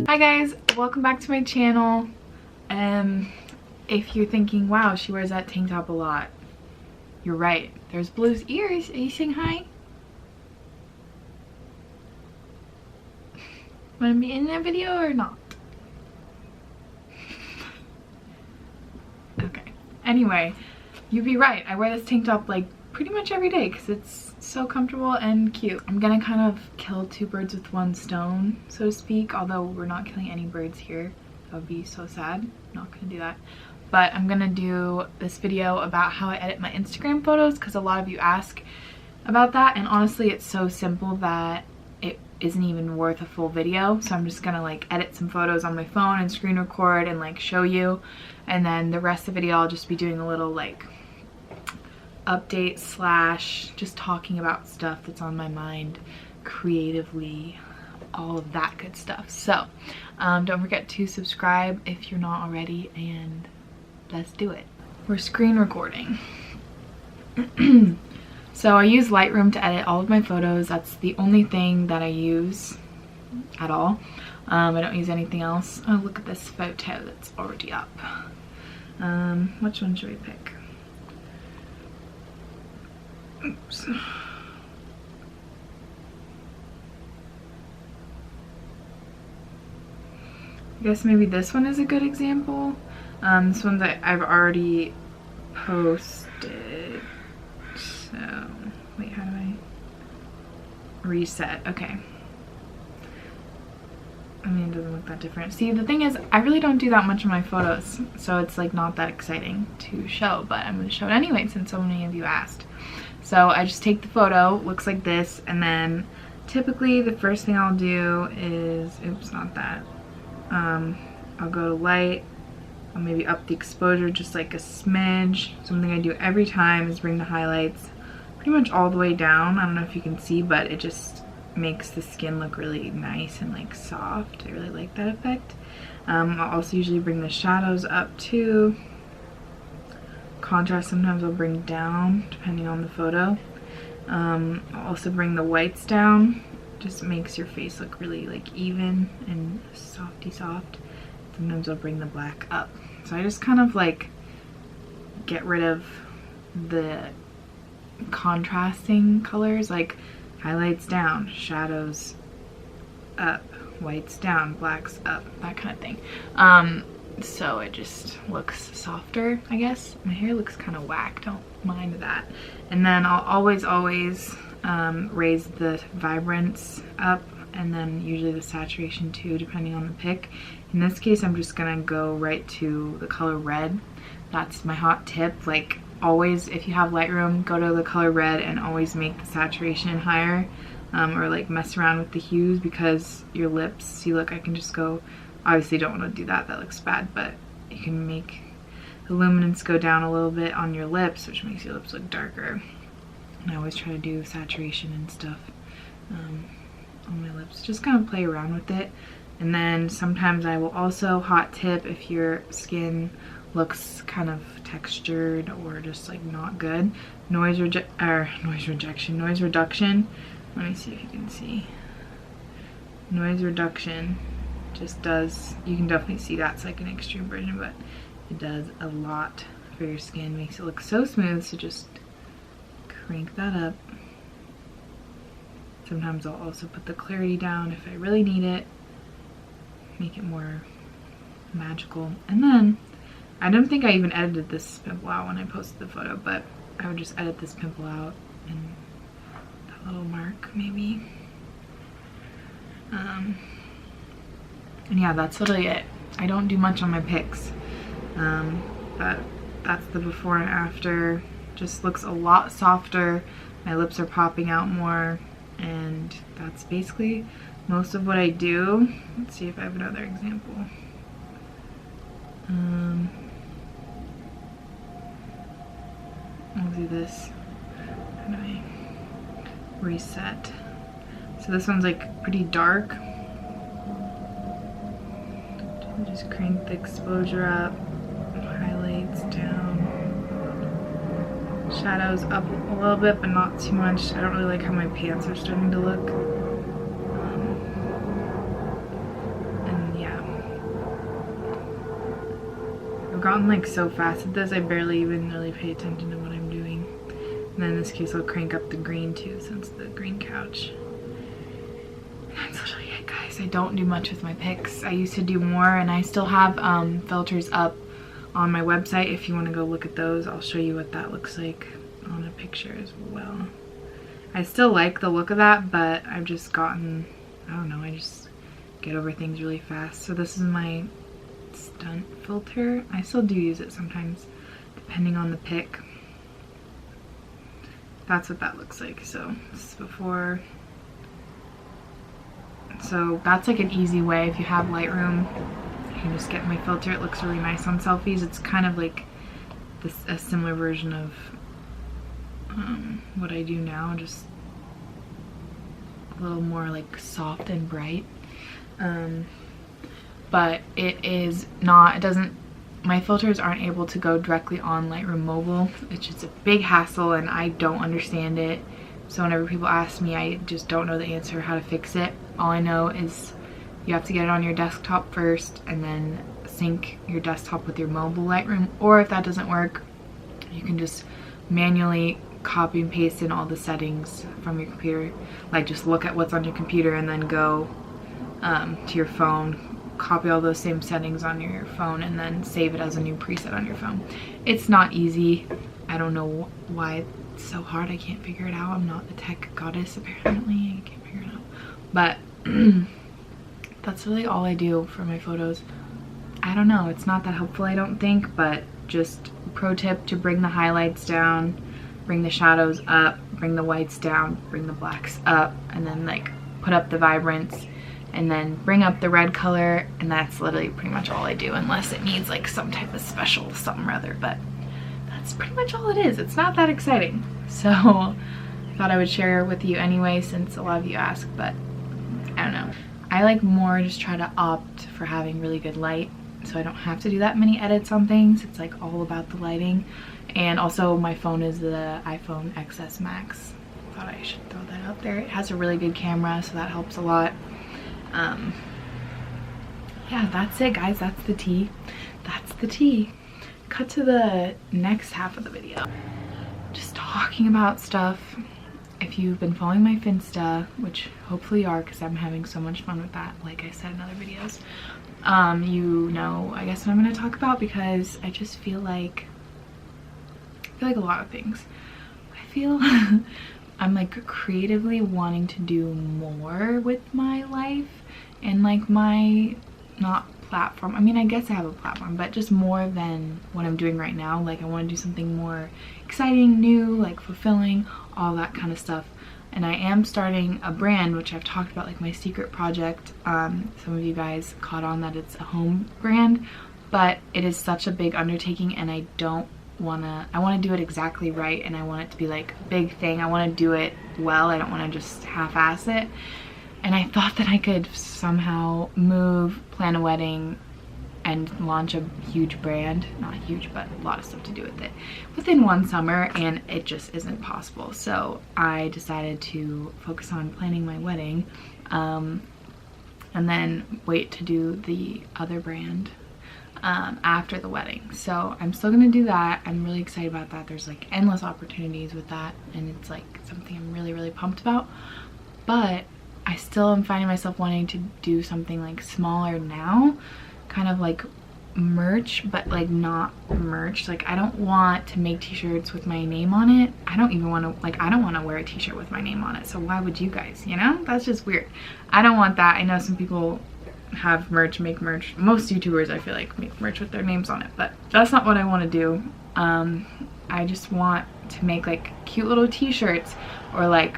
Hi guys, welcome back to my channel. If you're thinking, wow, she wears that tank top a lot, you're right. There's Blue's ears. Are you saying hi? Want to be in that video or not? Okay. Anyway, you'd be right. I wear this tank top like pretty much every day because it's so comfortable and cute. I'm gonna kind of kill two birds with one stone, so to speak, although we're not killing any birds here. That would be so sad. I'm not gonna do that. But I'm gonna do this video about how I edit my Instagram photos because a lot of you ask about that, and honestly it's so simple that it isn't even worth a full video. So I'm just gonna like edit some photos on my phone and screen record and like show you, and then the rest of the video I'll just be doing a little like update slash just talking about stuff that's on my mind creatively, all of that good stuff. So don't forget to subscribe if you're not already, and let's do it. We're screen recording. So I use Lightroom to edit all of my photos. That's the only thing that I use at all. I don't use anything else. Oh, look at this photo that's already up. Which one should we pick? Oops. I guess maybe this one is a good example. This one that I've already posted. So, wait, how do I reset? Okay. I mean, it doesn't look that different. See, the thing is, I really don't do that much of my photos, so it's like not that exciting to show, but I'm gonna show it anyway since so many of you asked. So I just take the photo, looks like this, and then typically the first thing I'll do is, oops, not that. I'll go to light, I'll maybe up the exposure just like a smidge. Something I do every time is bring the highlights pretty much all the way down. I don't know if you can see, but it just makes the skin look really nice and like soft. I really like that effect. I'll also usually bring the shadows up too. Contrast sometimes I'll bring down depending on the photo. I'll also bring the whites down. Just makes your face look really like even and softy soft. Sometimes I'll bring the black up. So I just kind of like get rid of the contrasting colors, like highlights down, shadows up, whites down, blacks up, that kind of thing. So it just looks softer, I guess. My hair looks kind of whack, don't mind that. And then I'll always raise the vibrance up, and then usually the saturation too, depending on the pick. In this case, I'm just gonna go right to the color red. That's my hot tip. Like always, if you have Lightroom, go to the color red and always make the saturation higher, or like mess around with the hues, because your lips, see, look, I can just go, obviously don't want to do that, that looks bad, but you can make the luminance go down a little bit on your lips, which makes your lips look darker. And I always try to do saturation and stuff on my lips, just kind of play around with it. And then sometimes I will also, hot tip, if your skin looks kind of textured or just like not good, noise reduction. Let me see if you can see. Noise reduction just does, you can definitely see that's like an extreme version, but it does a lot for your skin, makes it look so smooth. So just crank that up. Sometimes I'll also put the clarity down if I really need it, make it more magical. And then I don't think I even edited this pimple out when I posted the photo, but I would just edit this pimple out and that little mark maybe. And yeah, that's literally it. I don't do much on my pics, but that's the before and after. Just looks a lot softer. My lips are popping out more, and that's basically most of what I do. Let's see if I have another example. I'll do this. How do I reset? So this one's like pretty dark. Just crank the exposure up, highlights down, shadows up a little bit, but not too much. I don't really like how my pants are starting to look. And yeah, I've gotten like so fast at this, I barely even really pay attention to what I'm doing. And then in this case, I'll crank up the green too, since the green couch. That's literally it, guys. I don't do much with my pics. I used to do more, and I still have filters up on my website. If you want to go look at those, I'll show you what that looks like on a picture as well. I still like the look of that, but I've just gotten, I don't know, I just get over things really fast. So this is my stunt filter. I still do use it sometimes, depending on the pic. That's what that looks like. So this is before. So that's like an easy way. If you have Lightroom, you can just get my filter. It looks really nice on selfies. It's kind of like this, a similar version of what I do now, just a little more like soft and bright. But it is not, it doesn't, my filters aren't able to go directly on Lightroom Mobile. It's just a big hassle and I don't understand it. So whenever people ask me, I just don't know the answer how to fix it. All I know is you have to get it on your desktop first and then sync your desktop with your mobile Lightroom. Or if that doesn't work, you can just manually copy and paste in all the settings from your computer. Like just look at what's on your computer and then go to your phone, copy all those same settings on your phone and then save it as a new preset on your phone. It's not easy. I don't know why it's so hard. I can't figure it out. I'm not the tech goddess apparently. I can't figure it out. But that's really all I do for my photos. I don't know. It's not that helpful, I don't think, but just pro tip to bring the highlights down, bring the shadows up, bring the whites down, bring the blacks up, and then like put up the vibrance and then bring up the red color, and that's literally pretty much all I do, unless it needs like some type of special something or other, but that's pretty much all it is. It's not that exciting. So I thought I would share with you anyway, since a lot of you ask, but I don't know. I like more just try to opt for having really good light, so I don't have to do that many edits on things. It's like all about the lighting. And also my phone is the iPhone XS Max. Thought I should throw that out there. It has a really good camera, so that helps a lot. Yeah, that's it, guys. That's the tea. That's the tea. Cut to the next half of the video. Just talking about stuff. If you've been following my Finsta, which hopefully you are because I'm having so much fun with that, like I said in other videos, you know, I guess what I'm going to talk about, because I just feel like a lot of things. I feel I'm like creatively wanting to do more with my life and like my, not platform, I mean I guess I have a platform, but just more than what I'm doing right now. Like I want to do something more exciting, new, like fulfilling, all that kind of stuff. And I am starting a brand, which I've talked about, like my secret project. Some of you guys caught on that it's a home brand, but it is such a big undertaking and I want to do it exactly right, and I want it to be like a big thing. I want to do it well. I don't want to just half-ass it. And I thought that I could somehow plan a wedding and launch a huge brand, not huge, but a lot of stuff to do with it, within one summer, and it just isn't possible. So I decided to focus on planning my wedding, and then wait to do the other brand after the wedding. So I'm still gonna do that. I'm really excited about that. There's like endless opportunities with that, and it's like something I'm really pumped about. But I still am finding myself wanting to do something like smaller now, kind of like merch, but like not merch. Like I don't want to make t-shirts with my name on it. I don't even want to, like I don't want to wear a t-shirt with my name on it, so why would you guys, you know? That's just weird. I don't want that. I know some people have merch, make merch. Most YouTubers I feel like make merch with their names on it, but that's not what I want to do. I just want to make like cute little t-shirts, or like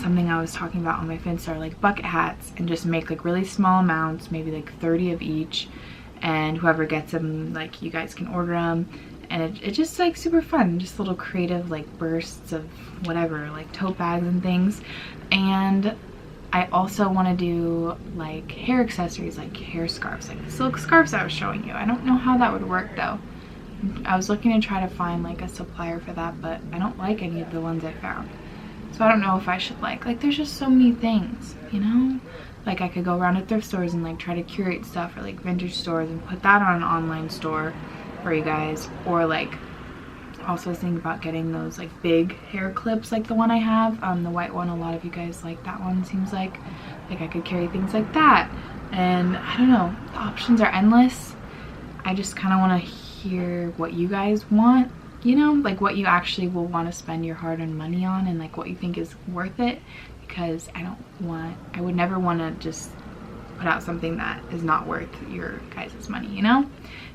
something I was talking about on my Finsta, like bucket hats, and just make like really small amounts, maybe like 30 of each, and whoever gets them, like you guys can order them, and it's just like super fun, just little creative like bursts of whatever, like tote bags and things. And I also want to do like hair accessories, like hair scarves, like the silk scarves I was showing you. I don't know how that would work though. I was looking to try to find like a supplier for that, but I don't like any of the ones I found. So I don't know if I should like there's just so many things, you know? Like I could go around to thrift stores and like try to curate stuff, or like vintage stores and put that on an online store, for you guys. Or like, also was thinking about getting those like big hair clips like the one I have, the white one. A lot of you guys like that one, seems like I could carry things like that. And I don't know, the options are endless. I just kind of want to hear what you guys want, you know, like what you actually will want to spend your hard-earned money on, and like what you think is worth it, because I would never want to just put out something that is not worth your guys' money, you know?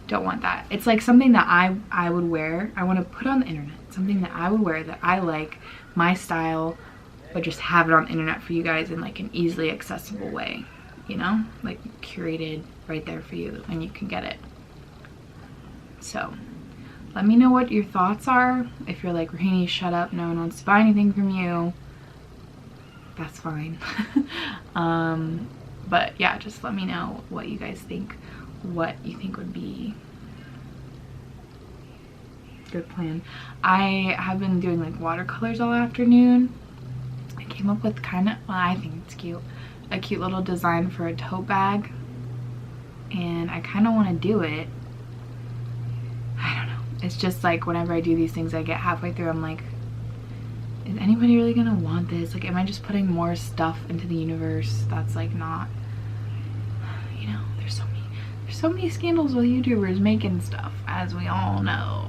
Don't want that. It's like something that I would wear. I want to put on the internet, something that I would wear that I like, my style, but just have it on the internet for you guys in like an easily accessible way, you know, like curated right there for you and you can get it. So let me know what your thoughts are. If you're like, Rahini, shut up, no one wants to buy anything from you, that's fine. But yeah, just let me know what you guys think, what you think would be a good plan. I have been doing like watercolors all afternoon. I came up with kind of, well, I think it's cute, a cute little design for a tote bag, and I kind of want to do it. I don't know, it's just like whenever I do these things, I get halfway through, I'm like, is anybody really gonna want this? Like, am I just putting more stuff into the universe that's like not, you know, there's so many scandals with YouTubers making stuff, as we all know,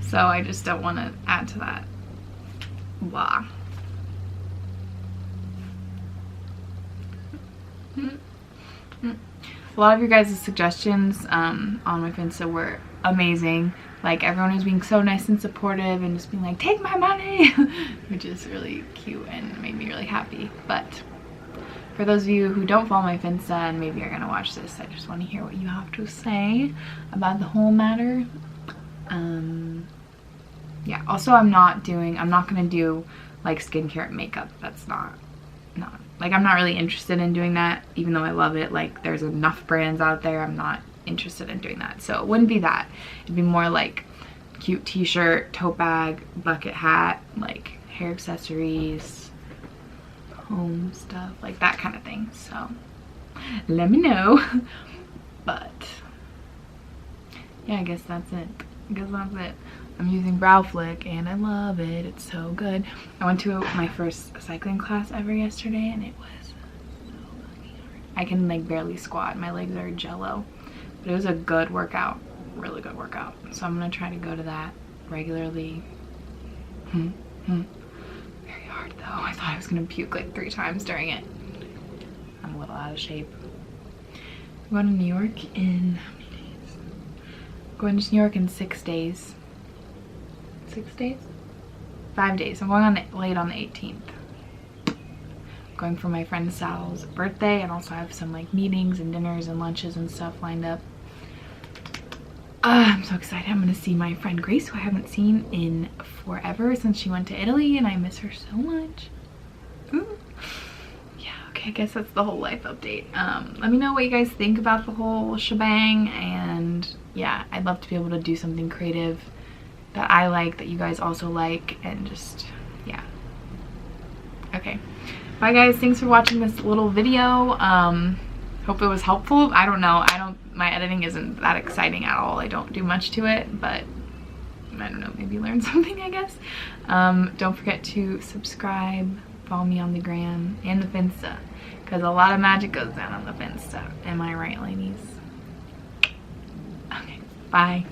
so I just don't want to add to that. Blah. A lot of your guys' suggestions on my Finsta were amazing. Like, everyone was being so nice and supportive and just being like, take my money, which is really cute and made me really happy. But for those of you who don't follow my Finsta and maybe are gonna watch this, I just want to hear what you have to say about the whole matter. Yeah, also I'm not gonna do like skincare and makeup. That's not like, I'm not really interested in doing that, even though I love it. Like, there's enough brands out there. I'm not interested in doing that, so it wouldn't be that. It'd be more like cute t-shirt, tote bag, bucket hat, like hair accessories, home stuff, like that kind of thing. So let me know. But yeah, I guess that's it. I'm using Brow Flick and I love it. It's so good. I went to my first cycling class ever yesterday and it was so fucking hard. I can like barely squat. My legs are jello. But it was a good workout. Really good workout. So I'm gonna try to go to that regularly. Very hard though. I thought I was gonna puke like 3 times during it. I'm a little out of shape. I'm going to New York in how many days? Going to New York in 6 days. 6 days? 5 days. I'm going on late on the 18th. Going for my friend Sal's birthday, and also I have some like meetings and dinners and lunches and stuff lined up. I'm so excited. I'm gonna see my friend Grace, who I haven't seen in forever since she went to Italy, and I miss her so much. Ooh. Yeah, okay, I guess that's the whole life update. Let me know what you guys think about the whole shebang, and yeah, I'd love to be able to do something creative that I like, that you guys also like, and just, yeah. Okay, bye guys, thanks for watching this little video. Hope it was helpful. I don't know, my editing isn't that exciting at all. I don't do much to it, but I don't know, maybe learn something, I guess. Don't forget to subscribe, follow me on the gram and the Finsta, because a lot of magic goes down on the Finsta. Am I right, ladies? Okay, bye.